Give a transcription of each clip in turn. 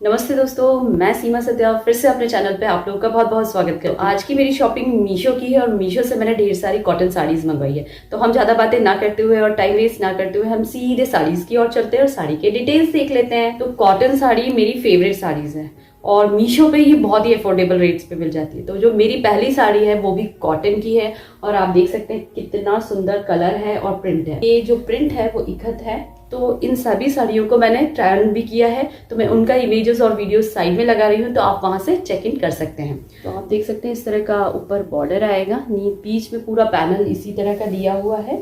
नमस्ते दोस्तों, मैं सीमा सत्या फिर से अपने चैनल पे आप लोगों का बहुत बहुत स्वागत करती हूँ। आज की मेरी शॉपिंग मीशो की है और मीशो से मैंने ढेर सारी कॉटन साड़ीज मंगवाई है। तो हम ज्यादा बातें ना करते हुए और टाइम वेस्ट ना करते हुए हम सीधे साड़ीज की ओर चलते हैं और साड़ी के डिटेल्स देख लेते हैं। तो कॉटन साड़ी मेरी फेवरेट साड़ीज है और मीशो पे ये बहुत ही अफोर्डेबल रेट्स पे मिल जाती है। तो जो मेरी पहली साड़ी है वो भी कॉटन की है और आप देख सकते हैं कितना सुंदर कलर है और प्रिंट है। ये जो प्रिंट है वो इकत है। तो इन सभी साड़ियों को मैंने ट्राई ऑन भी किया है, तो मैं उनका इमेजेस और वीडियोस साइड में लगा रही हूँ, तो आप वहां से चेक इन कर सकते हैं। तो आप देख सकते हैं इस तरह का ऊपर बॉर्डर आएगा, बीच में पूरा पैनल इसी तरह का दिया हुआ है,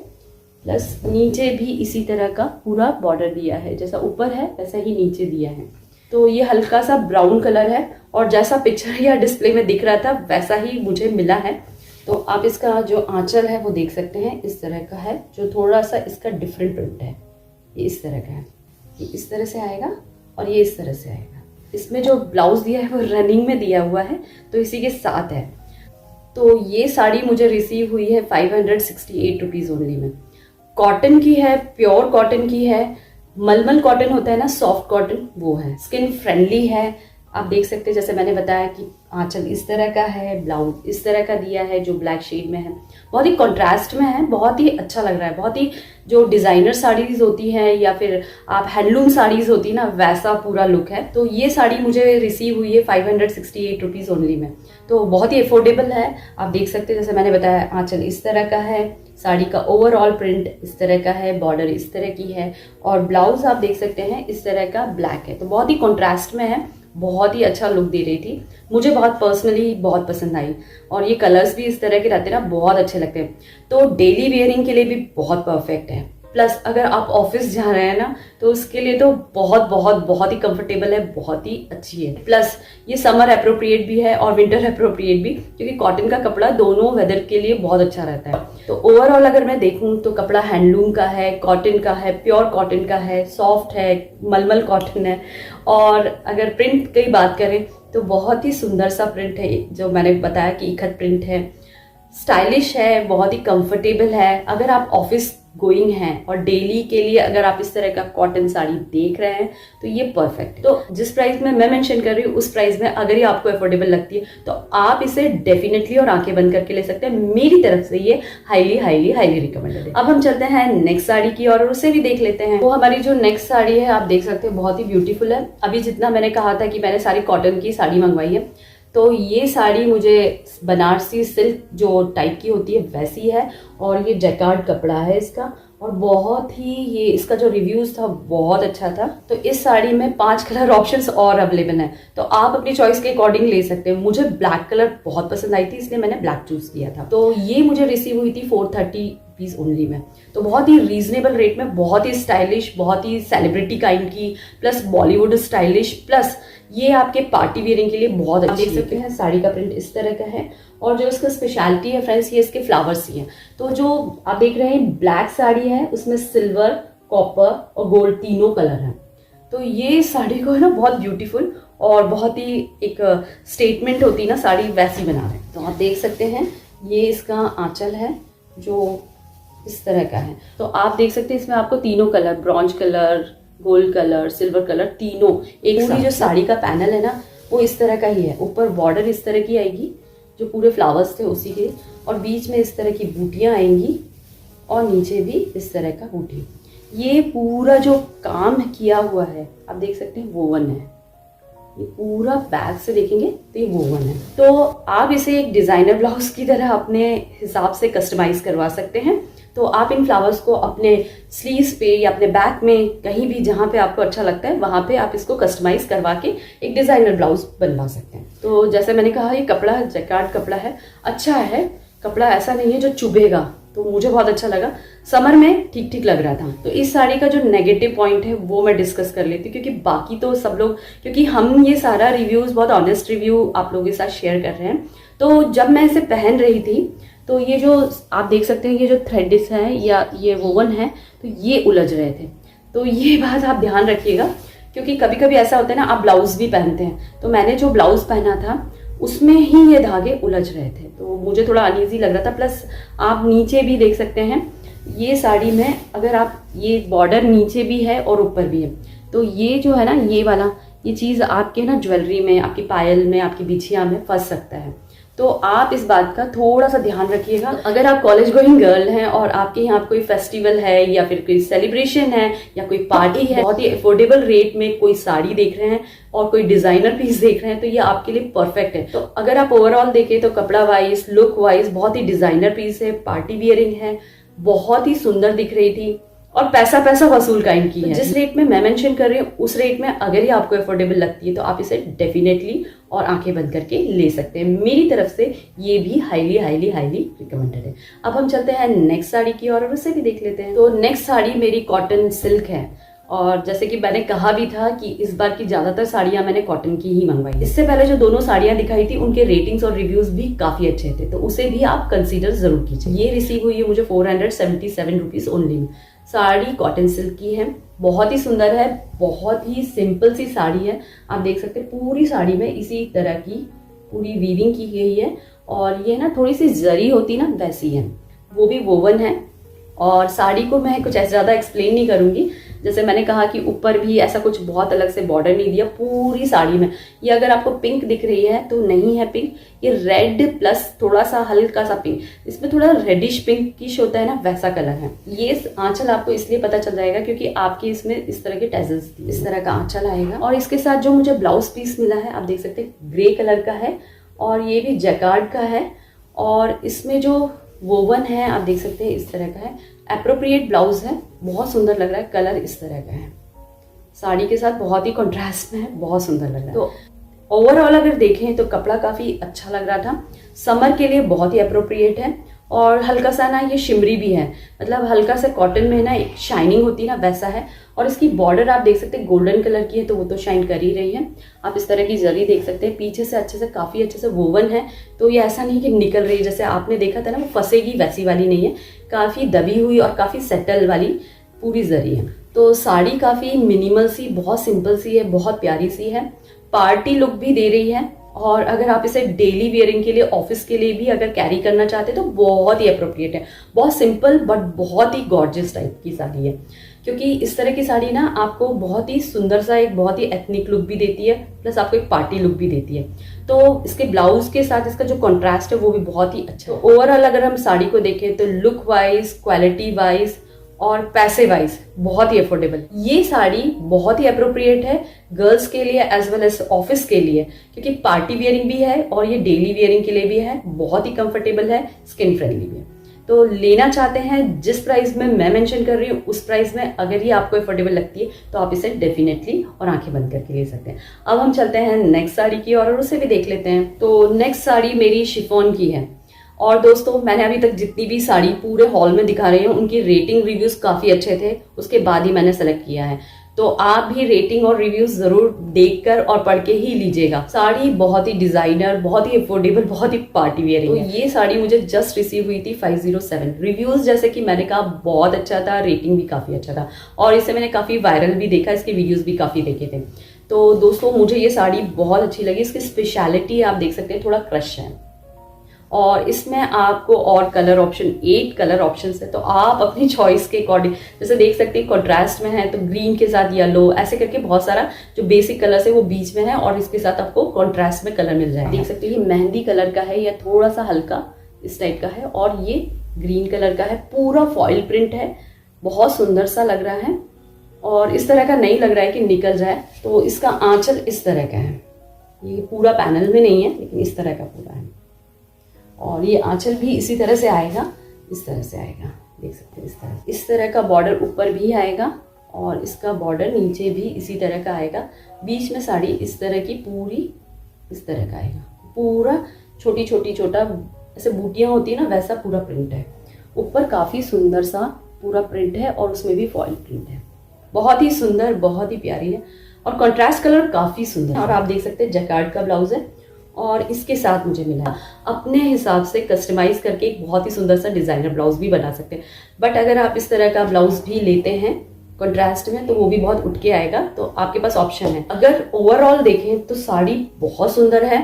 प्लस नीचे भी इसी तरह का पूरा बॉर्डर दिया है। जैसा ऊपर है वैसा ही नीचे दिया है। तो ये हल्का सा ब्राउन कलर है और जैसा पिक्चर या डिस्प्ले में दिख रहा था वैसा ही मुझे मिला है। तो आप इसका जो आंचल है वो देख सकते हैं, इस तरह का है, जो थोड़ा सा इसका डिफरेंट प्रिंट है। ये इस तरह का है, ये इस तरह से आएगा और ये इस तरह से आएगा। इसमें जो ब्लाउज दिया है वो रनिंग में दिया हुआ है, तो इसी के साथ है। तो ये साड़ी मुझे रिसीव हुई है 568 रुपीज ओनली में। कॉटन की है, प्योर कॉटन की है। मलमल कॉटन होता है ना, सॉफ्ट कॉटन, वो है। स्किन फ्रेंडली है। आप देख सकते हैं जैसे मैंने बताया कि आंचल इस तरह का है, ब्लाउज इस तरह का दिया है जो ब्लैक शेड में है, बहुत ही कंट्रास्ट में है, बहुत ही अच्छा लग रहा है। बहुत ही जो डिजाइनर साड़ीज होती हैं या फिर आप हैंडलूम साड़ीज होती है ना, वैसा पूरा लुक है। तो ये साड़ी मुझे रिसीव हुई है 568 रुपीज ओनली में, तो बहुत ही अफोर्डेबल है। आप देख सकते हैं जैसे मैंने बताया आंचल इस तरह का है, साड़ी का ओवरऑल प्रिंट इस तरह का है, बॉर्डर इस तरह की है और ब्लाउज आप देख सकते हैं इस तरह का ब्लैक है। तो बहुत ही कॉन्ट्रास्ट में है, बहुत ही अच्छा लुक दे रही थी। मुझे बहुत पर्सनली बहुत पसंद आई और ये कलर्स भी इस तरह के रहते हैं ना, बहुत अच्छे लगते हैं। तो डेली वेयरिंग के लिए भी बहुत परफेक्ट है। प्लस अगर आप ऑफिस जा रहे हैं ना, तो उसके लिए तो बहुत बहुत बहुत ही कंफर्टेबल है, बहुत ही अच्छी है। प्लस ये समर अप्रोप्रिएट भी है और विंटर अप्रोप्रिएट भी, क्योंकि कॉटन का कपड़ा दोनों वेदर के लिए बहुत अच्छा रहता है। तो ओवरऑल अगर मैं देखूं तो कपड़ा हैंडलूम का है, कॉटन का है, प्योर कॉटन का है, सॉफ्ट है, मलमल कॉटन है। और अगर प्रिंट की बात करें तो बहुत ही सुंदर सा प्रिंट है, जो मैंने बताया कि इकत प्रिंट है, स्टाइलिश है, बहुत ही कंफर्टेबल है। अगर आप ऑफिस गोइंग हैं और डेली के लिए अगर आप इस तरह का कॉटन साड़ी देख रहे हैं तो ये परफेक्ट है। तो जिस प्राइस में मैं मेंशन कर रही हूँ उस प्राइस में अगर ये आपको अफोर्डेबल लगती है तो आप इसे डेफिनेटली और आंखें बंद करके ले सकते हैं। मेरी तरफ से ये हाईली हाईली हाईली रिकमेंडेड है। अब हम चलते हैं नेक्स्ट साड़ी की और उसे भी देख लेते हैं। वो हमारी जो नेक्स्ट साड़ी है आप देख सकते हैं बहुत ही ब्यूटीफुल है। अभी जितना मैंने कहा था कि मैंने सारी कॉटन की साड़ी मंगवाई है, तो ये साड़ी मुझे बनारसी सिल्क जो टाइप की होती है वैसी है और ये जैकार्ड कपड़ा है इसका, और बहुत ही ये इसका जो रिव्यूज था बहुत अच्छा था। तो इस साड़ी में 5 कलर ऑप्शंस और अवेलेबल हैं, तो आप अपनी चॉइस के अकॉर्डिंग ले सकते हैं। मुझे ब्लैक कलर बहुत पसंद आई थी, इसलिए मैंने ब्लैक चूज किया था। तो ये मुझे रिसीव हुई थी 430 रुपीज ओनली में, तो बहुत ही रीजनेबल रेट में, बहुत ही स्टाइलिश, बहुत ही सेलिब्रिटी काइंड की, प्लस बॉलीवुड स्टाइलिश, प्लस ये आपके पार्टी वेयरिंग के लिए बहुत अच्छी देख सकते हैं। साड़ी का प्रिंट इस तरह का है और जो इसका स्पेशलिटी है फ्रेंड्स, ये इसके फ्लावर्स ही हैं। तो जो आप देख रहे हैं ब्लैक साड़ी है, उसमें सिल्वर, कॉपर और गोल्ड तीनों कलर हैं। तो ये साड़ी को है ना बहुत ब्यूटीफुल और बहुत ही एक स्टेटमेंट होती है ना साड़ी, वैसी बना रहे हैं। तो आप देख सकते हैं ये इसका आंचल है जो इस तरह का है। तो आप देख सकते हैं इसमें आपको तीनों colour, bronze colour, gold colour, silver colour, तीनों एक साथ। जो साड़ी का पैनल है ना वो इस तरह का ही है। ऊपर बॉर्डर इस तरह की आएगी जो पूरे फ्लावर्स थे उसी के, और बीच में इस तरह की बूटियां आएंगी और नीचे भी इस तरह का बूटी। ये पूरा जो काम किया हुआ है आप देख सकते हैं वोवन है। ये पूरा बैक से देखेंगे तो ये वोवन है। तो आप इसे एक डिजाइनर ब्लाउज की तरह अपने हिसाब से कस्टमाइज करवा सकते हैं। तो आप इन फ्लावर्स को अपने स्लीव्स पे या अपने बैक में कहीं भी जहाँ पे आपको अच्छा लगता है वहां पे आप इसको कस्टमाइज करवा के एक डिजाइनर ब्लाउज बनवा सकते हैं। तो जैसे मैंने कहा ये कपड़ा जैकार्ड कपड़ा है, अच्छा है कपड़ा, ऐसा नहीं है जो चुभेगा, तो मुझे बहुत अच्छा लगा। समर में ठीक ठीक लग रहा था। तो इस साड़ी का जो नेगेटिव पॉइंट है वो मैं डिस्कस कर लेती हूँ, क्योंकि बाकी तो सब लोग, क्योंकि हम ये सारा रिव्यूज बहुत ऑनेस्ट रिव्यू आप लोगों के साथ शेयर कर रहे हैं। तो जब मैं इसे पहन रही थी तो ये जो आप देख सकते हैं ये जो थ्रेड्स हैं या ये वोवन है तो ये उलझ रहे थे। तो ये बात आप ध्यान रखिएगा, क्योंकि कभी कभी ऐसा होता है ना आप ब्लाउज भी पहनते हैं, तो मैंने जो ब्लाउज पहना था उसमें ही ये धागे उलझ रहे थे, तो मुझे थोड़ा अनईजी लग रहा था। प्लस आप नीचे भी देख सकते हैं ये साड़ी में, अगर आप ये बॉर्डर नीचे भी है और ऊपर भी है, तो ये जो है ना ये वाला ये चीज़ आपके ना ज्वेलरी में, आपकी पायल में, आपकी बिछिया में फंस सकता है। तो आप इस बात का थोड़ा सा ध्यान रखिएगा। अगर आप कॉलेज गोइंग गर्ल हैं और आपके यहाँ कोई फेस्टिवल है या फिर कोई सेलिब्रेशन है या कोई पार्टी है, बहुत ही अफोर्डेबल रेट में कोई साड़ी देख रहे हैं और कोई डिजाइनर पीस देख रहे हैं, तो ये आपके लिए परफेक्ट है। तो अगर आप ओवरऑल देखें तो कपड़ा वाइज, लुक वाइज बहुत ही डिजाइनर पीस है, पार्टी वियरिंग है, बहुत ही सुंदर दिख रही थी और पैसा पैसा वसूल काइंड की है। जिस रेट में मैं मेंशन कर रही हूँ उस रेट में अगर ये आपको अफोर्डेबल लगती है तो आप इसे डेफिनेटली और आंखें बंद करके ले सकते हैं। मेरी तरफ से ये भी हाईली हाईली हाईली रिकमेंडेड है। अब हम चलते हैं नेक्स्ट साड़ी की और उसे भी देख लेते हैं। तो नेक्स्ट साड़ी मेरी कॉटन सिल्क है और जैसे कि मैंने कहा भी था कि इस बार की ज्यादातर साड़ियां मैंने कॉटन की ही मंगवाई। इससे पहले जो दोनों साड़ियां दिखाई थी उनके रेटिंग्स और रिव्यूज भी काफी अच्छे थे, तो उसे भी आप कंसीडर जरूर कीजिए। ये रिसीव हुई है मुझे 477 rupees only. Sari cotton silk की है, बहुत ही सुंदर है, बहुत ही सिंपल सी साड़ी है। आप देख सकते हैं पूरी साड़ी में इसी तरह की पूरी वीविंग की गई है और ये ना थोड़ी सी जरी होती ना वैसी है, वो भी वोवन है। और साड़ी को मैं कुछ ऐसा ज्यादा एक्सप्लेन नहीं करूंगी, जैसे मैंने कहा कि ऊपर भी ऐसा कुछ बहुत अलग से बॉर्डर नहीं दिया पूरी साड़ी में। ये अगर आपको पिंक दिख रही है तो नहीं है पिंक, ये रेड प्लस थोड़ा सा हल्का सा पिंक, इसमें थोड़ा रेडिश पिंकिश होता है ना, वैसा कलर है। ये आंचल आपको इसलिए पता चल जाएगा क्योंकि आपके इसमें इस तरह के टैजल्स, इस तरह का आंचल आएगा। और इसके साथ जो मुझे ब्लाउज पीस मिला है आप देख सकते हैं ग्रे कलर का है और ये भी जैकार्ड का है और इसमें जो वोवन है आप देख सकते हैं इस तरह का है। एप्रोप्रिएट ब्लाउज है, बहुत सुंदर लग रहा है, कलर इस तरह का है, साड़ी के साथ बहुत ही कंट्रास्ट में है, बहुत सुंदर लग रहा है। तो ओवरऑल अगर देखें तो कपड़ा काफी अच्छा लग रहा था, समर के लिए बहुत ही अप्रोप्रिएट है और हल्का सा ना ये शिमरी भी है, मतलब हल्का सा कॉटन में ना एक शाइनिंग होती है ना वैसा है। और इसकी बॉर्डर आप देख सकते हैं गोल्डन कलर की है तो वो तो शाइन कर ही रही है। आप इस तरह की जरी देख सकते हैं, पीछे से अच्छे से काफी अच्छे से वोवन है, तो ये ऐसा नहीं कि निकल रही है जैसे आपने देखा था ना वो फंसेगी, वैसी वाली नहीं है, काफी दबी हुई और काफी सेटल वाली पूरी जरी है। तो साड़ी काफी मिनिमल सी, बहुत सिंपल सी है, बहुत प्यारी सी है, पार्टी लुक भी दे रही है। और अगर आप इसे डेली वेयरिंग के लिए, ऑफिस के लिए भी अगर कैरी करना चाहते हैं तो बहुत ही अप्रोप्रिएट है। बहुत सिंपल बट बहुत ही गॉर्जियस टाइप की साड़ी है, क्योंकि इस तरह की साड़ी ना आपको बहुत ही सुंदर सा एक बहुत ही एथनिक लुक भी देती है, प्लस आपको एक पार्टी लुक भी देती है। तो इसके ब्लाउज के साथ इसका जो कॉन्ट्रास्ट है वो भी बहुत ही अच्छा है। ओवरऑल अगर हम साड़ी को देखें तो लुक वाइज, क्वालिटी वाइज और पैसे वाइज बहुत ही अफोर्डेबल। ये साड़ी बहुत ही अप्रोप्रिएट है गर्ल्स के लिए एज वेल एज ऑफिस के लिए, क्योंकि पार्टी वियरिंग भी है और ये डेली वियरिंग के लिए भी है, बहुत ही कंफर्टेबल है, स्किन फ्रेंडली भी है। तो लेना चाहते हैं जिस प्राइस में मैं मेंशन कर रही हूँ उस प्राइस में अगर ये आपको अफोर्डेबल लगती है तो आप इसे डेफिनेटली और आंखें बंद करके ले सकते हैं। अब हम चलते हैं नेक्स्ट साड़ी की और उसे भी देख लेते हैं। तो नेक्स्ट साड़ी मेरी शिफॉन की है और दोस्तों मैंने अभी तक जितनी भी साड़ी पूरे हॉल में दिखा रही हूँ उनकी रेटिंग रिव्यूज काफी अच्छे थे, उसके बाद ही मैंने सेलेक्ट किया है। तो आप भी रेटिंग और रिव्यूज जरूर देखकर और पढ़ के ही लीजिएगा। साड़ी बहुत ही डिजाइनर, बहुत ही अफोर्डेबल, बहुत ही पार्टी वियरिंग है। ये साड़ी मुझे जस्ट रिसीव हुई थी 507। रिव्यूज जैसे कि मैंने कहा बहुत अच्छा था, रेटिंग भी काफी अच्छा था और इसे मैंने काफी वायरल भी देखा, इसके वीडियोज भी काफी देखे थे। तो दोस्तों मुझे ये साड़ी बहुत अच्छी लगी। इसकी स्पेशलिटी आप देख सकते हैं थोड़ा क्रश है और इसमें आपको और कलर ऑप्शन, 8 कलर ऑप्शन है, तो आप अपनी चॉइस के अकॉर्डिंग, जैसे देख सकते हैं कॉन्ट्रास्ट में है तो ग्रीन के साथ येलो, ऐसे करके बहुत सारा जो बेसिक कलर है वो बीच में है और इसके साथ आपको कॉन्ट्रास्ट में कलर मिल जाएगा। देख सकते हैं ये मेहंदी कलर का है या थोड़ा सा हल्का इस टाइप का है और ये ग्रीन कलर का है, पूरा फॉइल प्रिंट है, बहुत सुंदर सा लग रहा है और इस तरह का नहीं लग रहा है कि निकल जाए। तो इसका आंचल इस तरह का है, ये पूरा पैनल में नहीं है लेकिन इस तरह का पूरा है और ये आंचल भी इसी तरह से आएगा, इस तरह से आएगा, देख सकते हैं इस तरह का बॉर्डर ऊपर भी आएगा और इसका बॉर्डर नीचे भी इसी तरह का आएगा। बीच में साड़ी इस तरह की पूरी इस तरह का आएगा, पूरा छोटी छोटी छोटा ऐसे बूटियां होती है ना वैसा पूरा प्रिंट है। ऊपर काफी सुंदर सा पूरा प्रिंट है और उसमें भी फॉइल प्रिंट है, बहुत ही सुंदर, बहुत ही प्यारी है और कॉन्ट्रास्ट कलर काफी सुंदर है। और आप देख सकते हैं जैकार्ड का ब्लाउज है और इसके साथ मुझे मिला अपने हिसाब से कस्टमाइज करके एक बहुत ही सुंदर सा डिजाइनर ब्लाउज भी बना सकते हैं। बट अगर आप इस तरह का ब्लाउज भी लेते हैं कंट्रास्ट में तो वो भी बहुत उठ के आएगा, तो आपके पास ऑप्शन है। अगर ओवरऑल देखें तो साड़ी बहुत सुंदर है,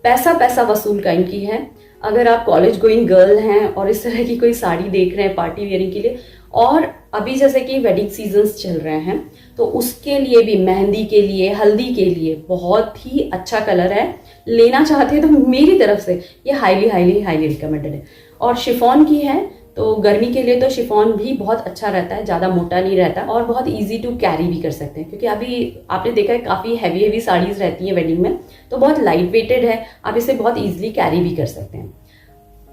पैसा पैसा वसूल काइंड की है। अगर आप कॉलेज गोइंग गर्ल हैं और इस तरह की कोई साड़ी देख रहे हैं पार्टी वेयरिंग के लिए और अभी जैसे कि वेडिंग सीजन्स चल रहे हैं तो उसके लिए भी, मेहंदी के लिए, हल्दी के लिए बहुत ही अच्छा कलर है। लेना चाहते हैं तो मेरी तरफ से ये हाईली हाईली हाईली रिकमेंडेड है। और शिफॉन की है तो गर्मी के लिए तो शिफॉन भी बहुत अच्छा रहता है, ज़्यादा मोटा नहीं रहता और बहुत इजी टू कैरी भी कर सकते हैं, क्योंकि अभी आपने देखा है काफ़ी हैवी हैवी साड़ीज़ रहती हैं वेडिंग में, तो बहुत लाइट वेटेड है, आप इसे बहुत इजीली कैरी भी कर सकते हैं।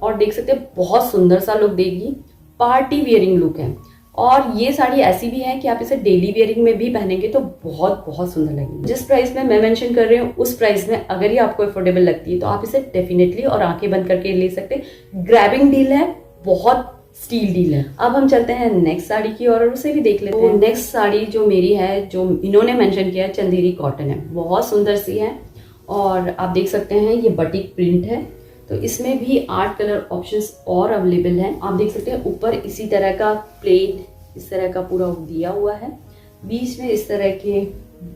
और देख सकते हैं बहुत सुंदर सा लुक देगी, पार्टी वियरिंग लुक है। और ये साड़ी ऐसी भी है कि आप इसे डेली वेयरिंग में भी पहनेंगे तो बहुत बहुत सुंदर लगेगी। जिस प्राइस में मैं मेंशन कर रही हूँ उस प्राइस में अगर ये आपको अफोर्डेबल लगती है तो आप इसे डेफिनेटली और आंखें बंद करके ले सकते हैं। ग्रैबिंग डील है, बहुत स्टील डील है। अब हम चलते हैं नेक्स्ट साड़ी की और उसे भी देख लेते हैं। नेक्स्ट साड़ी जो मेरी है, जो इन्होंने मेंशन किया है, चंदेरी कॉटन है, बहुत सुंदर सी है। और आप देख सकते हैं ये बटिक प्रिंट है, तो इसमें भी 8 कलर ऑप्शंस और अवेलेबल हैं। आप देख सकते हैं ऊपर इसी तरह का प्लेन इस तरह का पूरा दिया हुआ है, बीच में इस तरह के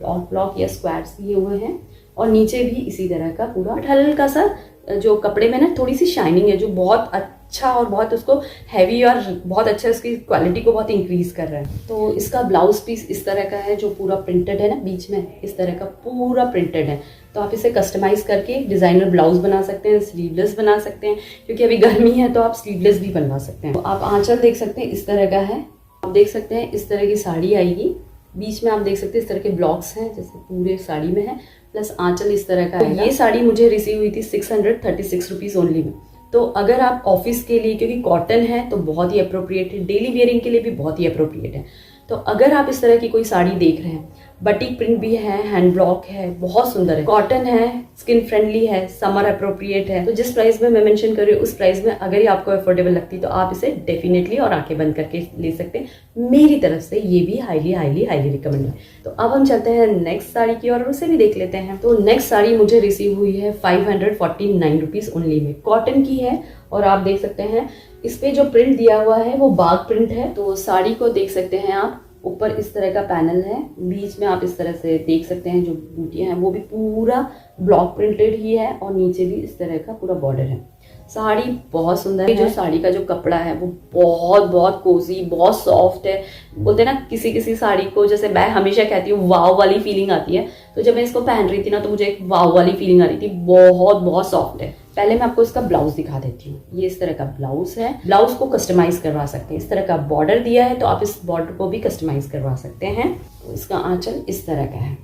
डॉट ब्लॉक या स्क्वायर्स दिए हुए हैं और नीचे भी इसी तरह का पूरा हल्का सा जो कपड़े में ना थोड़ी सी शाइनिंग है, जो बहुत अच्छा और बहुत उसको हैवी और बहुत अच्छा उसकी क्वालिटी को बहुत इंक्रीज कर रहा है। तो इसका ब्लाउज पीस इस तरह का है जो पूरा प्रिंटेड है ना, बीच में इस तरह का पूरा प्रिंटेड है। तो आप इसे कस्टमाइज करके डिजाइनर ब्लाउज बना सकते हैं, स्लीवलेस बना सकते हैं, क्योंकि अभी गर्मी है तो आप स्लीवलेस भी बनवा सकते हैं। तो आप आंचल देख सकते हैं इस तरह का है, आप देख सकते हैं इस तरह की साड़ी आएगी, बीच में आप देख सकते हैं इस तरह के ब्लॉक्स हैं जैसे पूरे साड़ी में है, प्लस आंचल इस तरह का है। ये साड़ी मुझे रिसीव हुई थी 636 रुपीज ओनली में। तो अगर आप ऑफिस के लिए, क्योंकि कॉटन है तो बहुत ही अप्रोप्रिएट है, डेली वेयरिंग के लिए भी बहुत ही अप्रोप्रिएट है। तो अगर आप इस तरह की कोई साड़ी देख रहे हैं, बटिक प्रिंट भी है, हैंड ब्लॉक है, बहुत सुंदर है, कॉटन है, स्किन फ्रेंडली है, समर अप्रोप्रिएट है, तो जिस प्राइस में मैं मेंशन कर रही हूँ उस प्राइस में अगर ये आपको अफोर्डेबल लगती है तो आप इसे डेफिनेटली और आंखें बंद करके ले सकते हैं। मेरी तरफ से ये भी हाईली हाईली हाईली रिकमेंड है। तो अब हम चलते हैं नेक्स्ट साड़ी की और उसे भी देख लेते हैं। तो नेक्स्ट साड़ी मुझे रिसीव हुई है 549 रुपीज ओनली में, कॉटन की है और आप देख सकते हैं इस पे जो प्रिंट दिया हुआ है वो बाग प्रिंट है। तो साड़ी को देख सकते हैं आप, ऊपर इस तरह का पैनल है, बीच में आप इस तरह से देख सकते हैं जो बूटियां हैं वो भी पूरा ब्लॉक प्रिंटेड ही है और नीचे भी इस तरह का पूरा बॉर्डर है। साड़ी बहुत सुंदर है, जो साड़ी का जो कपड़ा है वो बहुत बहुत कोजी, बहुत सॉफ्ट है। बोलते हैं ना किसी किसी साड़ी को, जैसे मैं हमेशा कहती हूँ वाव वाली फीलिंग आती है, तो जब मैं इसको पहन रही थी ना तो मुझे एक वाव वाली फीलिंग आ रही थी, बहुत बहुत सॉफ्ट है। पहले मैं आपको इसका ब्लाउज दिखा देती हूँ। ये इस तरह का ब्लाउज है, ब्लाउज को कस्टमाइज करवा सकते हैं, इस तरह का बॉर्डर दिया है तो आप इस बॉर्डर को भी कस्टमाइज करवा सकते हैं। तो इसका आंचल इस तरह का है,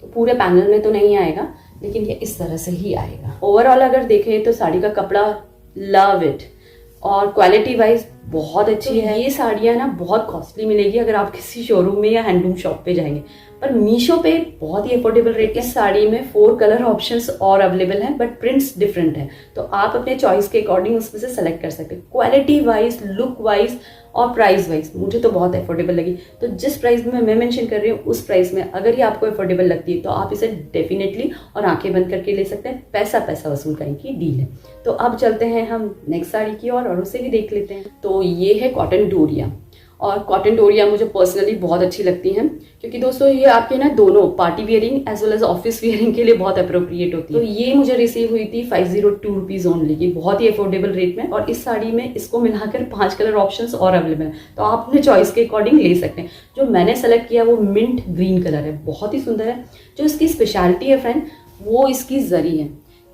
तो पूरे पैनल में तो नहीं आएगा लेकिन ये इस तरह से ही आएगा। ओवरऑल अगर देखें तो साड़ी का कपड़ा लव इट, और क्वालिटी वाइज बहुत अच्छी है। ये साड़ियाँ ना बहुत कॉस्टली मिलेगी अगर आप किसी शोरूम में या हैंडलूम शॉप पे जाएंगे, पर मीशो पे बहुत ही अफोर्डेबल रेट। इस साड़ी में 4 कलर ऑप्शंस और अवेलेबल हैं, बट प्रिंट्स डिफरेंट है, तो आप अपने चॉइस के अकॉर्डिंग उसमें से सेलेक्ट कर सकते हैं। क्वालिटी वाइज, लुक वाइज और प्राइस वाइज मुझे तो बहुत अफोर्डेबल लगी। तो जिस प्राइस में मैं मेंशन कर रही हूँ उस प्राइस में अगर ये आपको अफोर्डेबल लगती है तो आप इसे डेफिनेटली और आंखें बंद करके ले सकते हैं। पैसा पैसा वसूल करने की डील है। तो अब चलते हैं हम नेक्स्ट साड़ी की और उसे भी देख लेते हैं। तो ये है कॉटन डोरिया, और कॉटन डोरिया मुझे पर्सनली बहुत अच्छी लगती हैं, क्योंकि दोस्तों ये आपके ना दोनों party wearing as well as office wearing के लिए बहुत अप्रोप्रिएट होती है। तो ये मुझे रिसीव हुई थी 502 रुपीज ओनली की, बहुत ही अफोर्डेबल रेट में। और इस साड़ी में इसको मिलाकर 5 कलर ऑप्शंस और अवेलेबल है, तो आप अपने चॉइस के अकॉर्डिंग ले सकते हैं। जो मैंने सेलेक्ट किया वो मिंट ग्रीन कलर है, बहुत ही सुंदर है। जो इसकी स्पेशलिटी है फ्रेंड वो इसकी जरी है,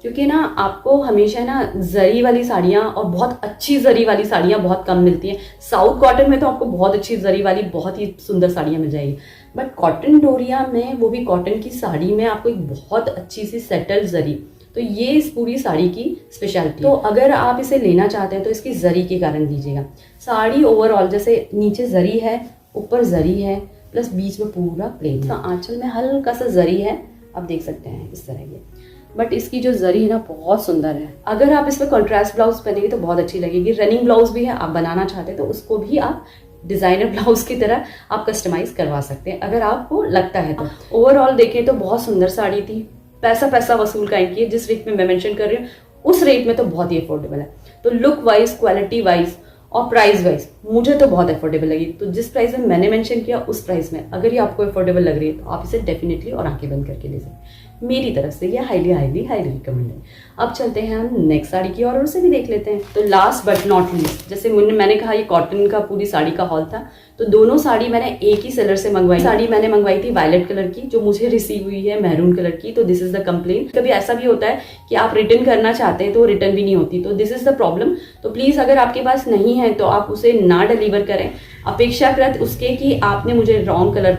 क्योंकि ना आपको हमेशा ना जरी वाली साड़ियाँ और बहुत अच्छी जरी वाली साड़ियाँ बहुत कम मिलती हैं। साउथ कॉटन में तो आपको बहुत अच्छी जरी वाली बहुत ही सुंदर साड़ियाँ मिल जाएगी, बट कॉटन डोरिया में, वो भी कॉटन की साड़ी में, आपको एक बहुत अच्छी सी सेटल जरी, तो ये इस पूरी साड़ी की स्पेशलिटी। तो अगर आप इसे लेना चाहते हैं तो इसकी जरी के कारण लीजिएगा। साड़ी ओवरऑल जैसे नीचे जरी है, ऊपर जरी है, प्लस बीच में पूरा प्लेन है। आंचल में हल्का सा जरी है, आप देख सकते हैं इस तरह के, बट इसकी जो जरी है ना बहुत सुंदर है। अगर आप इसमें कॉन्ट्रास्ट ब्लाउज पहनेंगे तो बहुत अच्छी लगेगी। रनिंग ब्लाउज भी है, आप बनाना चाहते हैं तो उसको भी आप डिजाइनर ब्लाउज की तरह आप कस्टमाइज करवा सकते हैं अगर आपको लगता है तो। ओवरऑल देखें तो बहुत सुंदर साड़ी थी, पैसा पैसा वसूल का इनकी, जिस रेट में मैं मेंशन कर रही हूँ उस रेट में तो बहुत ही अफोर्डेबल है। तो लुक वाइज, क्वालिटी वाइज और प्राइस वाइज मुझे तो बहुत अफोर्डेबल लगी। तो जिस प्राइस में मैंने मेंशन किया उस प्राइस में अगर ये आपको अफोर्डेबल लग रही है तो आप इसे डेफिनेटली और आंखें बंद करके ले सकते हैं। मेरी तरफ से ये हाईली हाईली हाईली रिकमेंड है। अब चलते हैं हम नेक्स्ट साड़ी की और उसे भी देख लेते हैं। तो लास्ट बट नॉट लीस्ट, जैसे मैंने कहा ये कॉटन का पूरी साड़ी का हॉल था, तो दोनों साड़ी मैंने एक ही सेलर से मंगवाई। साड़ी मैंने मंगवाई थी वायलेट कलर की, जो मुझे रिसीव हुई है मैरून कलर की। तो दिस इज द कंप्लेंट। कभी ऐसा भी होता है कि आप रिटर्न करना चाहते हैं तो रिटर्न भी नहीं होती, तो दिस इज द प्रॉब्लम। तो प्लीज अगर आपके पास नहीं है तो आप उसे ना डिलीवर करें अपेक्षाकृत उसके कि आपने मुझे रॉन्ग कलर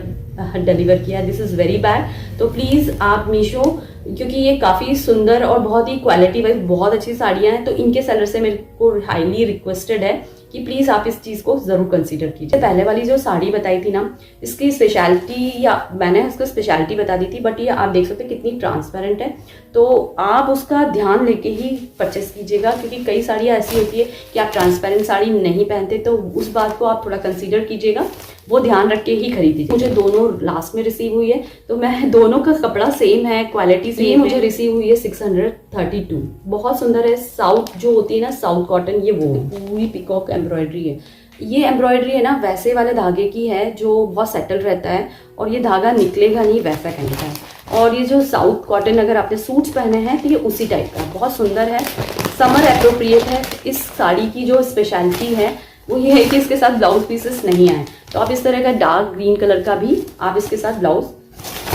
डिलीवर किया। This is very bad. तो प्लीज आप मीशो, क्योंकि ये काफी सुंदर और बहुत ही क्वालिटी वाइज बहुत अच्छी साड़ियां हैं, तो इनके सेलर से मेरे को हाईली रिक्वेस्टेड है कि प्लीज आप इस चीज को जरूर कंसीडर कीजिए। पहले वाली जो साड़ी बताई थी ना, इसकी स्पेशलिटी, या मैंने उसको स्पेशलिटी बता दी थी, बट ये आप देख सकते हैं कितनी ट्रांसपेरेंट है। तो आप उसका ध्यान लेके ही परचेस कीजिएगा, क्योंकि कई साड़ियाँ ऐसी होती है कि आप ट्रांसपेरेंट साड़ी नहीं पहनते, तो उस बात को आप थोड़ा कंसीडर कीजिएगा, वो ध्यान रख के ही खरीदिए। मुझे दोनों लास्ट में रिसीव हुई है, तो मैं दोनों का कपड़ा सेम है, क्वालिटी सेम मुझे रिसीव हुई है 632। बहुत सुंदर है। साउथ जो होती है ना, साउथ कॉटन, ये वो पूरी पिकॉक एम्ब्रॉयडरी है। ये एम्ब्रॉयडरी है ना वैसे वाले धागे की है जो बहुत सेटल रहता है, और ये धागा निकलेगा नहीं, वैसा कहने का है। और ये जो साउथ कॉटन अगर आपने सूट्स पहने हैं तो ये उसी टाइप का बहुत सुंदर है, समर एप्रोप्रिएट है। इस साड़ी की जो स्पेशलिटी है वो ये है कि इसके साथ ब्लाउज पीसेस नहीं आए, तो आप इस तरह का डार्क ग्रीन कलर का भी आप इसके साथ ब्लाउज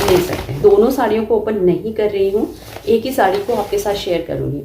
ले सकते हैं। दोनों साड़ियों को ओपन नहीं कर रही हूँ, एक ही साड़ी को आपके साथ शेयर करूँगी।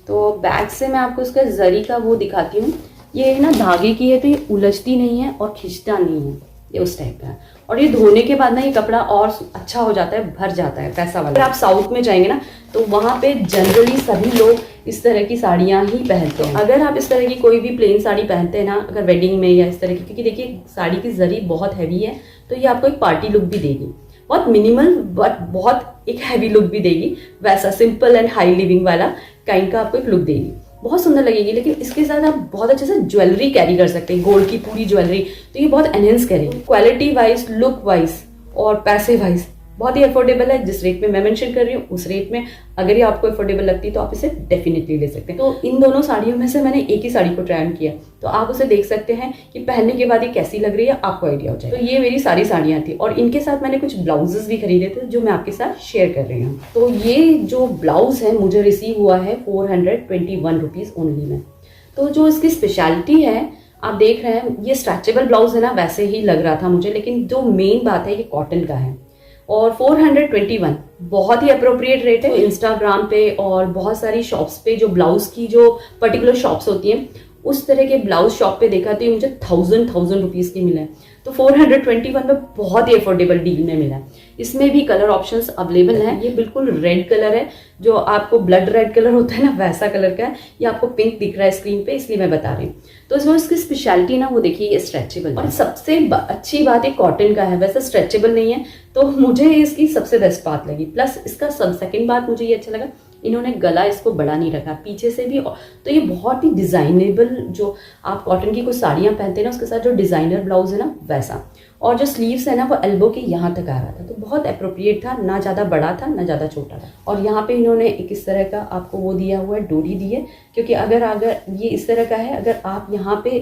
तो बैक से मैं आपको इसका जरी का वो दिखाती हूँ। ये ना धागे की है, तो ये उलझती नहीं है और खिंचता नहीं है, ये उस टाइप का है। और ये धोने के बाद ना ये कपड़ा और अच्छा हो जाता है, भर जाता है पैसा वाला। अगर आप साउथ में जाएंगे ना तो वहाँ पे जनरली सभी लोग इस तरह की साड़ियाँ ही पहनते हैं। अगर आप इस तरह की कोई भी प्लेन साड़ी पहनते हैं ना, अगर वेडिंग में या इस तरह की, क्योंकि देखिए साड़ी की जरी बहुत हैवी है, तो ये आपको एक पार्टी लुक भी देगी, बहुत मिनिमल बट बहुत एक हैवी लुक भी देगी। वैसा सिंपल एंड हाई लिविंग वाला काइंड का आपको एक लुक देगी, बहुत सुंदर लगेगी। लेकिन इसके साथ आप बहुत अच्छे से ज्वेलरी कैरी कर सकते हैं, गोल्ड की पूरी ज्वेलरी, तो ये बहुत एनहेंस करेगी क्वालिटी वाइज, लुक वाइज और पैसे वाइज। बहुत ही अफोर्डेबल है। जिस रेट में मैं मेंशन कर रही हूँ उस रेट में अगर ये आपको अफोर्डेबल लगती है तो आप इसे डेफिनेटली ले सकते हैं। तो इन दोनों साड़ियों में से मैंने एक ही साड़ी को ट्राई ऑन किया, तो आप उसे देख सकते हैं कि पहनने के बाद ये कैसी लग रही है, आपको आइडिया हो जाए। तो ये मेरी सारी साड़ियाँ थी, और इनके साथ मैंने कुछ ब्लाउजेस भी खरीदे थे जो मैं आपके साथ शेयर कर रही हूँ। तो ये जो ब्लाउज है मुझे रिसीव हुआ है 421 रुपीज ओनली में। तो जो इसकी स्पेशलिटी है आप देख रहे हैं, ये स्ट्रेचेबल ब्लाउज है ना, वैसे ही लग रहा था मुझे, लेकिन जो मेन बात है ये कॉटन का है। और 421 बहुत ही अप्रोप्रिएट रेट है। इंस्टाग्राम पे और बहुत सारी शॉप्स पे जो ब्लाउज की जो पर्टिकुलर शॉप्स होती हैं, उस तरह के ब्लाउज शॉप पे देखा तो ये मुझे 1000 रुपीज की मिला है। तो 421 में बहुत ही अफोर्डेबल डील में मिला है। इसमें भी कलर ऑप्शंस अवेलेबल हैं। ये बिल्कुल रेड कलर है, जो आपको ब्लड रेड कलर होता है ना, वैसा कलर का है। ये आपको पिंक दिख रहा है स्क्रीन पे, इसलिए मैं बता रही हूँ। तो इसमें इसकी स्पेशलिटी ना वो देखिए, ये स्ट्रेचेबल, और सबसे अच्छी बात है कॉटन का है, वैसे स्ट्रेचेबल नहीं है, तो मुझे इसकी सबसे बेस्ट बात लगी। प्लस इसका सेकंड बात मुझे ये अच्छा लगा, इन्होंने गला इसको बड़ा नहीं रखा पीछे से भी, तो ये बहुत ही डिजाइनेबल, जो आप कॉटन की कुछ साड़ियां पहनते हैं ना उसके साथ जो डिजाइनर ब्लाउज है ना वैसा, और जो स्लीव्स है ना वो एल्बो के यहाँ तक आ रहा था, तो बहुत अप्रोप्रिएट था, ना ज़्यादा बड़ा था ना ज़्यादा छोटा था। और यहाँ पे इन्होंने एक इस तरह का आपको वो दिया हुआ है, डोरी दी है, क्योंकि अगर ये इस तरह का है, अगर आप यहाँ पे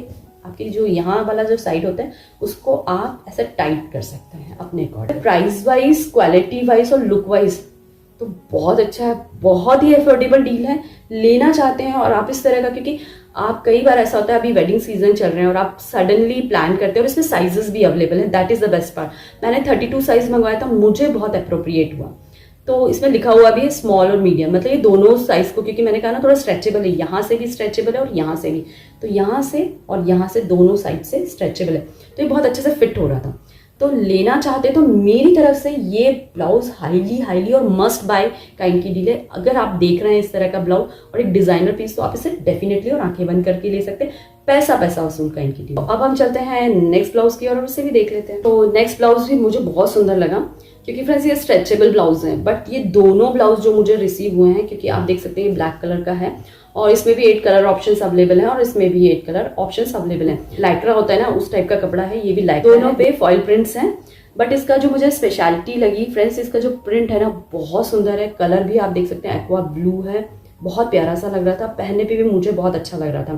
आपकी जो यहाँ वाला जो साइड होता है उसको आप ऐसा टाइट कर सकते हैं अपने according. Price wise, quality wise और लुक वाइज तो बहुत अच्छा है, बहुत ही अफोर्डेबल डील है। लेना चाहते हैं और आप इस तरह का, क्योंकि आप कई बार ऐसा होता है अभी वेडिंग सीजन चल रहे हैं और आप सडनली प्लान करते हैं, और इसमें साइजेस भी अवेलेबल हैं, that is the best part. मैंने 32 साइज मंगवाया था, मुझे बहुत अप्रोप्रिएट हुआ। तो इसमें लिखा हुआ भी है स्मॉल और मीडियम, मतलब ये दोनों साइज को, क्योंकि मैंने कहा ना थोड़ा स्ट्रेचेबल है, यहाँ से भी स्ट्रेचेबल है और यहाँ से भी, तो यहाँ से और यहाँ से दोनों साइड से स्ट्रेचेबल है, तो ये बहुत अच्छे से फिट हो रहा था। तो लेना चाहते तो मेरी तरफ से ये ब्लाउज हाईली और मस्ट बाय काइंड की डील है। अगर आप देख रहे हैं इस तरह का ब्लाउज और एक डिजाइनर पीस, तो आप इसे डेफिनेटली और आंखें बंद करके ले सकते हैं, पैसा वसूल काइंड की डील। अब हम चलते हैं नेक्स्ट ब्लाउज की और उसे भी देख लेते हैं। तो नेक्स्ट ब्लाउज भी मुझे बहुत सुंदर लगा, क्योंकि फ्रेंड्स ये स्ट्रेचेबल ब्लाउज हैं, बट ये दोनों ब्लाउज जो मुझे रिसीव हुए हैं, क्योंकि आप देख सकते हैं ये ब्लैक कलर का है और इसमें भी 8 कलर ऑप्शंस अवेलेबल हैं और इसमें भी 8 कलर ऑप्शंस अवेलेबल हैं। लाइक्रा होता है ना उस टाइप का कपड़ा है, ये भी लाइक्रा, दोनों पे फॉइल प्रिंट्स हैं। बट इसका जो मुझे स्पेशलिटी लगी फ्रेंड्स, इसका जो प्रिंट है ना बहुत सुंदर है। कलर भी आप देख सकते हैं एक्वा ब्लू है, बहुत प्यारा सा लग रहा था, पहनने पे भी मुझे बहुत अच्छा लग रहा था।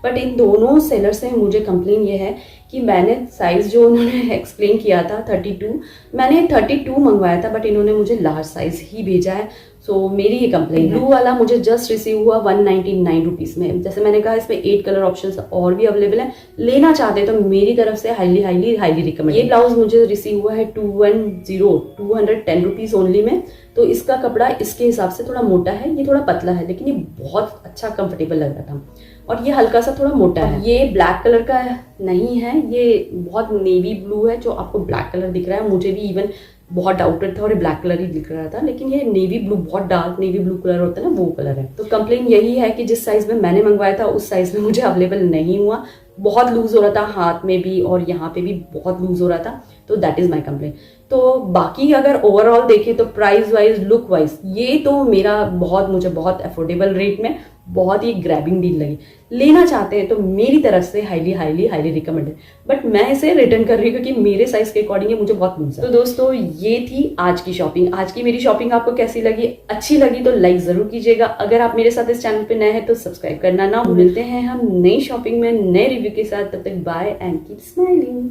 बट इन दोनों सेलर से मुझे कंप्लेन ये है कि मैंने साइज़ जो उन्होंने एक्सप्लेन किया था 32, मैंने 32 मंगवाया था, बट इन्होंने मुझे लार्ज साइज़ ही भेजा है। सो मेरी ये कंप्लेन है। ब्लू वाला मुझे जस्ट रिसीव हुआ 199 रुपीज़ में। जैसे मैंने कहा, इसमें 8 कलर ऑप्शंस और भी अवेलेबल है, लेना चाहते हैं तो मेरी तरफ से हाईली हाईली हाईली रिकमेंड। ये ब्लाउज मुझे रिसीव हुआ है 210 रुपीज़ ओनली में। तो इसका कपड़ा इसके हिसाब से थोड़ा मोटा है, ये थोड़ा पतला है, लेकिन ये बहुत अच्छा कंफर्टेबल लग रहा था। और ये हल्का सा थोड़ा मोटा है। ये ब्लैक कलर का नहीं है, ये बहुत नेवी ब्लू है। जो आपको ब्लैक कलर दिख रहा है, मुझे भी इवन बहुत डाउटेड था और ये ब्लैक कलर ही दिख रहा था, लेकिन ये नेवी ब्लू, बहुत डार्क नेवी ब्लू कलर होता है ना, वो कलर है। तो कंप्लेन यही है कि जिस साइज में मैंने मंगवाया था उस साइज में मुझे अवेलेबल नहीं हुआ। बहुत लूज हो रहा था हाथ में भी और यहाँ पे भी बहुत लूज हो रहा था। तो दैट इज माई कंप्लेन। तो बाकी अगर ओवरऑल देखें तो प्राइस वाइज, लुक वाइज, ये तो मेरा मुझे बहुत अफोर्डेबल रेट में बहुत ही ग्रैबिंग डील लगी। लेना चाहते हैं तो मेरी तरफ से highly highly highly recommended. But मैं इसे रिटर्न कर रही हूँ क्योंकि मेरे साइज के अकॉर्डिंग ये मुझे बहुत लूज है। तो दोस्तों, ये थी आज की शॉपिंग। आज की मेरी शॉपिंग आपको कैसी लगी? अच्छी लगी तो लाइक जरूर कीजिएगा। अगर आप मेरे साथ इस चैनल पे नए हैं तो सब्सक्राइब करना ना। मिलते हैं हम नई शॉपिंग में नए रिव्यू के साथ। तब तक बाय एंड कीप स्माइलिंग।